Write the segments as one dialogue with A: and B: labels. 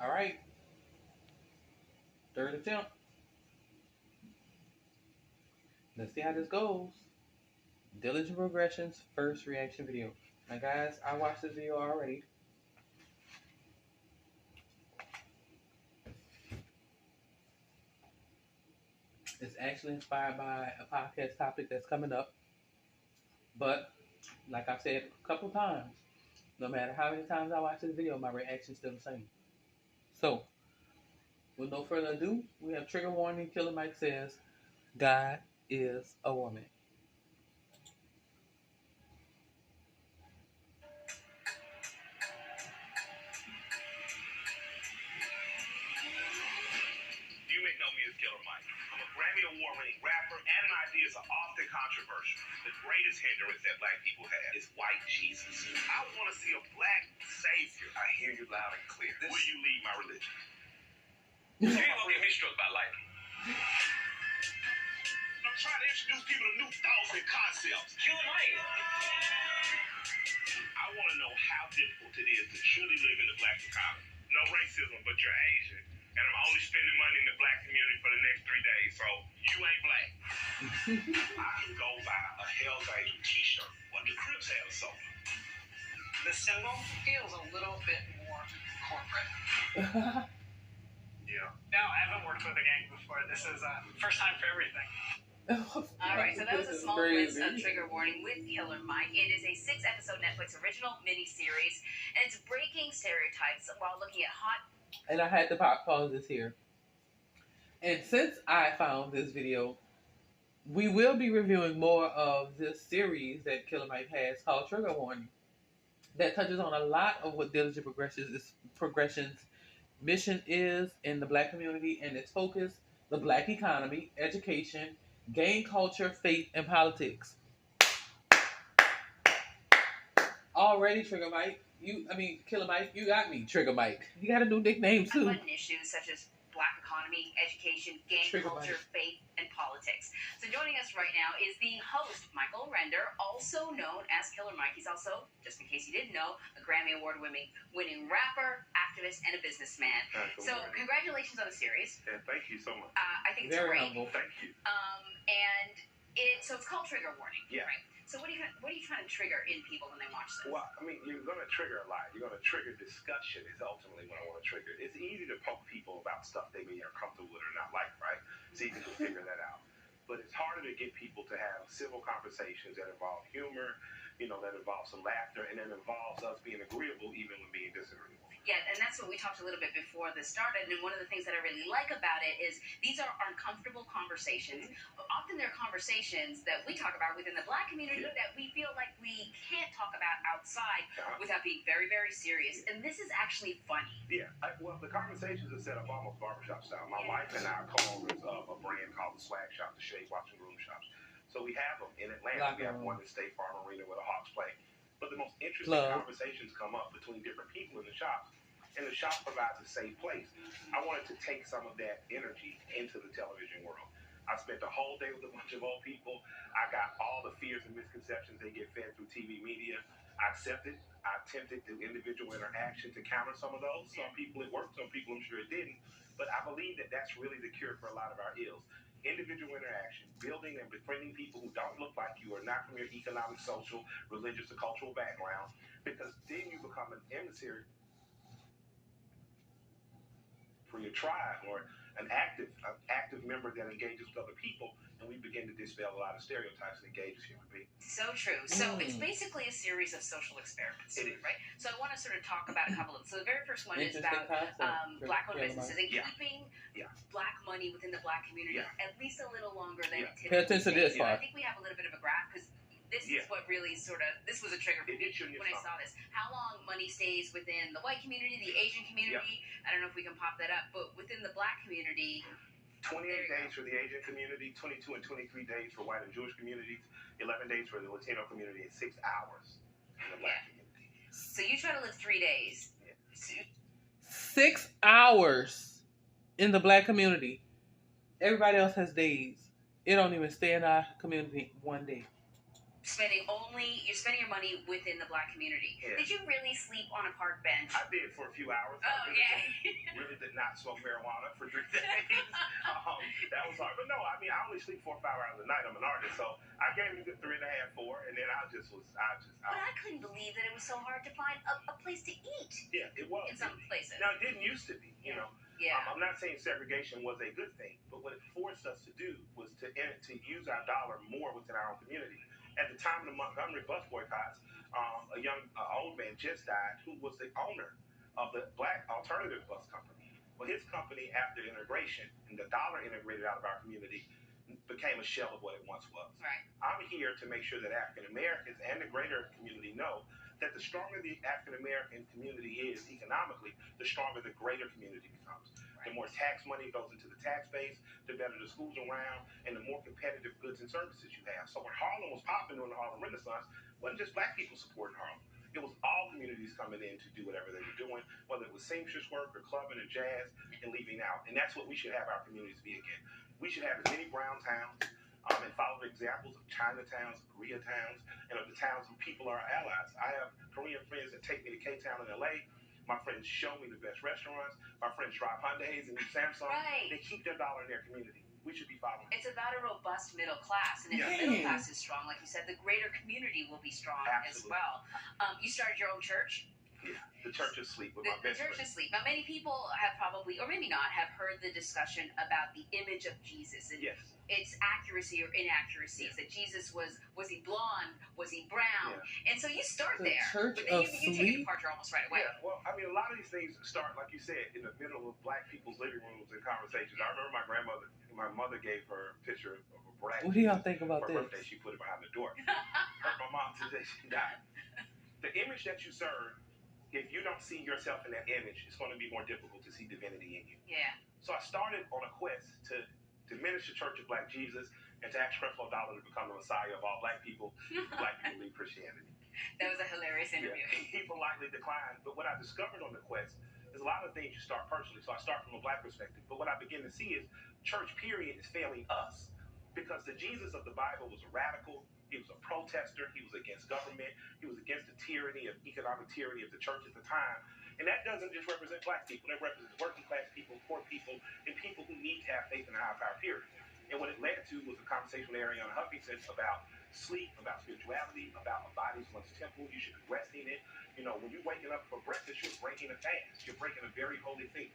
A: All right, third attempt. Let's see how this goes. Diligent Progression's first reaction video. Now, guys, I watched this video already. It's actually inspired by a podcast topic that's coming up. But, like I've said a couple times, no matter how many times I watch this video, my reaction's still the same. So, with no further ado, we have trigger warning. Killer Mike says, God is a woman.
B: You may know me as Killer Mike. I'm a Grammy Award-winning rapper, and my ideas are often controversial. The greatest hindrance that black people have is white Jesus. I want to see a black savior. I hear you loud and clear. Will you lead my religion? You ain't gonna get me struck by lightning. I'm trying to introduce people to new thoughts and concepts. Killer Mike. I want to know how difficult it is to truly live in the black economy. No racism, but you're Asian. And I'm only spending money in the black community for the next 3 days, so you ain't black. I can go buy a Hell's Angel t-shirt. What do Crips have so? The symbol feels a little bit more corporate. Yeah. No, I haven't worked with a gang before. This is first time for everything.
C: All right, so that was a small glimpse of Trigger Warning with Killer Mike. It is a 6-episode Netflix original miniseries, and it's breaking stereotypes while looking at hot.
A: And I had to pause this here. And since I found this video, we will be reviewing more of this series that Killer Mike has called Trigger Warning, that touches on a lot of what Diligent Progression's mission is in the black community and its focus: the black economy, education, gang culture, faith, and politics. Already, Trigger Mike. Killer Mike, you got me. Trigger Mike. You got a new nickname too.
C: Button issues such as black economy, education, gang
A: Trigger
C: culture,
A: Mike.
C: faith, and politics. So joining us right now is the host, Michael Render, also known as Killer Mike. He's also, just in case you didn't know, a Grammy Award-winning rapper, activist, and a businessman. So congratulations on the series.
B: Yeah, thank you so much.
C: I think it's
A: Very
C: great.
A: humble.
C: Thank you. So it's called Trigger Warning.
B: Yeah.
C: Right? So what are you trying to trigger in people when they watch this?
B: Well, I mean, you're going to trigger a lot. You're going to trigger discussion is ultimately what I want to trigger. It's easy to poke people about stuff they may be uncomfortable with or not like, right? So you can just figure that out. But it's harder to get people to have civil conversations that involve humor, that involves some laughter, and that involves us being agreeable even when being disagreeable.
C: Yeah, and that's what we talked a little bit before this started. And one of the things that I really like about it is these are uncomfortable conversations. Often they're conversations that we talk about within the black community that we feel like we can't talk about outside without being very, very serious. And this is actually funny.
B: Yeah, well, the conversations are set up almost barbershop style. My wife and I are co-owners of a brand called the Swag Shop, the Shade Watch and Groom Shops. So we have them in Atlanta. We have one at State Farm Arena where the Hawks play. But the most interesting conversations come up between different people in the shops. And the shop provides a safe place. I wanted to take some of that energy into the television world. I spent a whole day with a bunch of old people. I got all the fears and misconceptions they get fed through TV media. I accepted. I attempted through individual interaction to counter some of those. Some people it worked, some people I'm sure it didn't. But I believe that that's really the cure for a lot of our ills. Individual interaction, building and befriending people who don't look like you or not from your economic, social, religious, or cultural background, because then you become an emissary for your tribe or an active member that engages with other people, and we begin to dispel a lot of stereotypes and engage as human beings.
C: So true. So it's basically a series of social experiments, right? So I want to sort of talk about a couple of them. So the very first one is about black-owned businesses and keeping black money within the black community at least a little longer than it typically
A: Pay attention to this part.
C: I think we have a little bit of a graph because this is what really this was a trigger for me when I saw this. How long money stays within the white community, the Asian community. I don't know if we can pop that up, but within the black community.
B: 28 days for the Asian community, 22 and 23 days for white and Jewish communities, 11 days for the Latino community, and 6 hours in the black community.
C: So you try to live 3 days.
A: 6 hours in the black community. Everybody else has days. It don't even stay in our community 1 day.
C: you're spending your money within the black community.
B: Yeah.
C: Did you really sleep on a park bench?
B: I did for a few hours.
C: Oh,
B: Really did not smoke marijuana for 3 days. That was hard. But no, I mean, I only sleep 4 or 5 hours a night. I'm an artist, so I gave it a good 3.5, 4, and then I
C: But I couldn't believe that it was so hard to find a place to eat.
B: Yeah, it was.
C: In some places.
B: Now, it didn't used to be, you know.
C: Yeah.
B: I'm not saying segregation was a good thing, but what it forced us to do was to use our dollar more within our own community. At the time of the Montgomery bus boycotts, a young old man just died who was the owner of the Black Alternative Bus Company. Well, his company, after integration and the dollar integrated out of our community, became a shell of what it once was.
C: Right.
B: I'm here to make sure that African Americans and the greater community know that the stronger the African American community is economically, the stronger the greater community becomes. The more tax money goes into the tax base, the better the schools around, and the more competitive goods and services you have. So when Harlem was popping during the Harlem Renaissance, it wasn't just black people supporting Harlem. It was all communities coming in to do whatever they were doing, whether it was seamstress work or clubbing or jazz, and leaving out. And that's what we should have our communities be again. We should have as many brown towns and follow the examples of Chinatowns, Koreatowns, and of the towns where people are our allies. I have Korean friends that take me to K-Town in LA. My friends show me the best restaurants. My friends drive Hyundais and use Samsung.
C: Right.
B: They keep their dollar in their community. We should be following.
C: It's about a robust middle class, and if the middle class is strong, like you said, the greater community will be strong as well. You started your own church.
B: Yeah, the church is asleep with my
C: The
B: best
C: church
B: friend.
C: is asleep. Now, many people have probably, or maybe not, have heard the discussion about the image of Jesus and
B: Yes.
C: its accuracy or inaccuracies. That Jesus was he blonde? Was he brown?
B: Yeah.
C: And so you start
A: The
C: there.
A: church
C: But then
A: of
C: you take a
A: sleep?
C: departure almost right away.
B: Yeah, well, I mean, a lot of these things start, like you said, in the middle of black people's living rooms and conversations. I remember my mother gave her a picture of a black
A: What do y'all think about
B: for her birthday.
A: this?
B: She put it behind the door. My mom today, she died. The image that you serve, if you don't see yourself in that image, it's going to be more difficult to see divinity in you.
C: Yeah.
B: So I started on a quest to diminish the Church of Black Jesus and to ask Creflo Dollar to become the Messiah of all black people leave Christianity.
C: That was a hilarious interview.
B: Yeah. He politely declined. But what I discovered on the quest is a lot of things you start personally. So I start from a black perspective. But what I begin to see is church, period, is failing us. Because the Jesus of the Bible was a radical. He was a protester. He was against government. He was against the tyranny of economic tyranny of the church at the time. And that doesn't just represent black people. That represents working class people, poor people, and people who need to have faith in a higher power, period. And what it led to was a conversation with Ariana Huffington about sleep, about spirituality, about a body's one's temple. You should be resting it. You know, when you're waking up for breakfast, you're breaking a fast. You're breaking a very holy thing.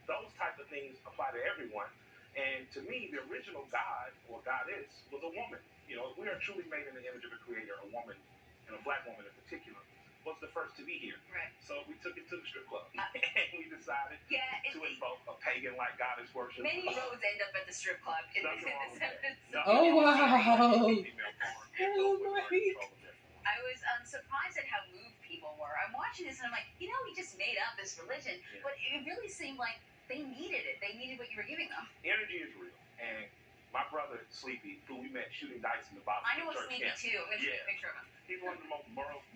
B: Those type of things apply to everyone. And to me, the original God or goddess was a woman. You know, if we are truly made in the image of a creator, a woman, and a black woman in particular, was the first to be here.
C: Right.
B: So we took it to the strip club. And we decided to invoke a pagan-like goddess worship.
C: Many roads end up at the strip club.
B: Nothing wrong with that.
A: Oh, wow.
C: I was surprised at how moved people were. I'm watching this and I'm like, you know, he just made up this religion.
B: Yeah.
C: But it really seemed like they needed it. They needed what you were giving them.
B: Energy is real. And my brother, Sleepy, who we met shooting dice in the bottom
C: I
B: of
C: know
B: the
C: a
B: church
C: Sleepy
B: camp,
C: too. I'm going to take
B: Yeah.
C: a picture of him.
B: he's one of the most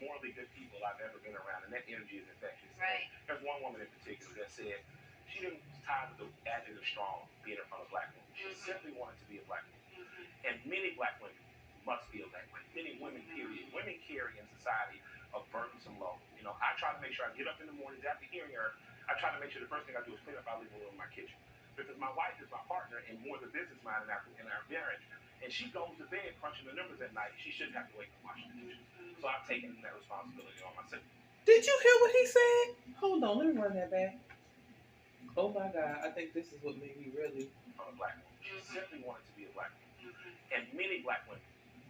B: morally good people I've ever been around, and that energy is infectious.
C: Right.
B: And there's one woman in particular that said she didn't tired of the adjective strong being in front of black women. She simply wanted to be a black woman. And many black women must feel that way. Many women, period. Women carry in society a burdensome load. You know, I try to make sure I get up in the mornings after hearing her. I try to make sure the first thing I do is clean up our living room, my kitchen. Because my wife is my partner and more the business mind in our marriage. And she goes to bed crunching the numbers at night. She shouldn't have to wake up washing the dishes. So I've taken that responsibility on myself.
A: Did you hear what he said? Hold on, let me run that back. Oh my God, I think this is what made me really.
B: From a black woman. She simply wanted to be a black woman. And many black women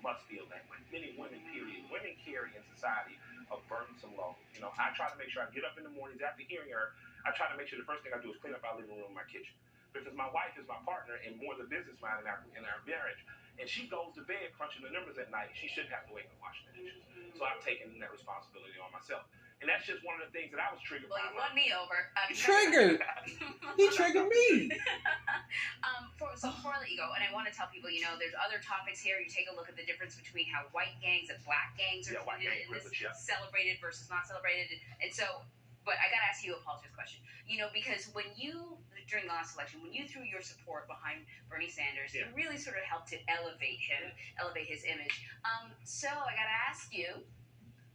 B: must feel that way. Many women, period. Women carry in society a burdensome load. You know, I try to make sure I get up in the mornings after hearing her. I try to make sure the first thing I do is clean up our living room, my kitchen. Because my wife is my partner and more the business mind in our marriage. And she goes to bed crunching the numbers at night. She shouldn't have to wake up washing the dishes. So I've taken that responsibility on myself. And that's just one of the things that I was triggered
C: Well,
B: by.
C: you won me over.
A: Triggered. He triggered me.
C: Before I let you go, and I want to tell people, you know, there's other topics here. You take a look at the difference between how white gangs and black gangs are
B: Yeah, white gang
C: treated in this
B: privilege, yeah.
C: celebrated versus not celebrated. And so But I gotta ask you a politics question. You know, because when you, during the last election, when you threw your support behind Bernie Sanders, it really sort of helped to elevate him, elevate his image. So I gotta ask you,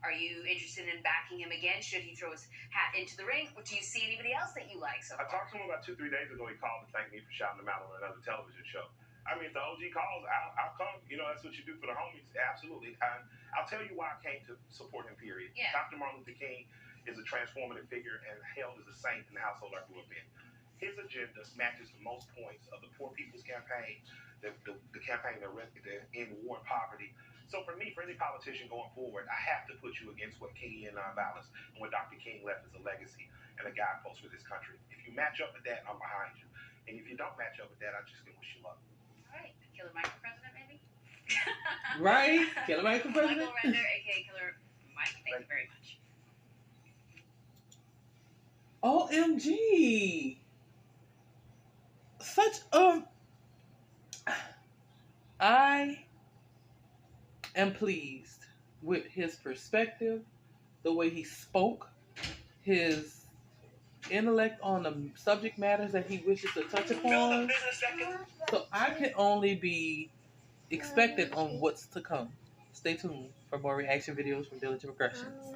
C: are you interested in backing him again? Should he throw his hat into the ring? Or do you see anybody else that you like so far?
B: I talked to him about 2-3 days ago. He called to thank me for shouting him out on another television show. I mean, if the OG calls, I'll come. You know, that's what you do for the homies. Absolutely. I'll tell you why I came to support him, period.
C: Yeah.
B: Dr. Martin Luther King is a transformative figure and held as a saint in the household I grew up in. His agenda matches the most points of the Poor People's Campaign, the campaign that end war and poverty. So for me, for any politician going forward, I have to put you against what King and nonviolence and what Dr. King left as a legacy and a guidepost for this country. If you match up with that, I'm behind you. And if you don't match up with that, I'm just going to wish you luck.
C: All right. Killer Mike for president, maybe?
A: Right? Killer Mike for president?
C: Michael Render, a.k.a. Killer Mike. Thank you very much.
A: OMG. Such I am pleased with his perspective, the way he spoke, his intellect on the subject matters that he wishes to touch upon. So I can only be expectant on what's to come. Stay tuned for more reaction videos from Diligent Progressions.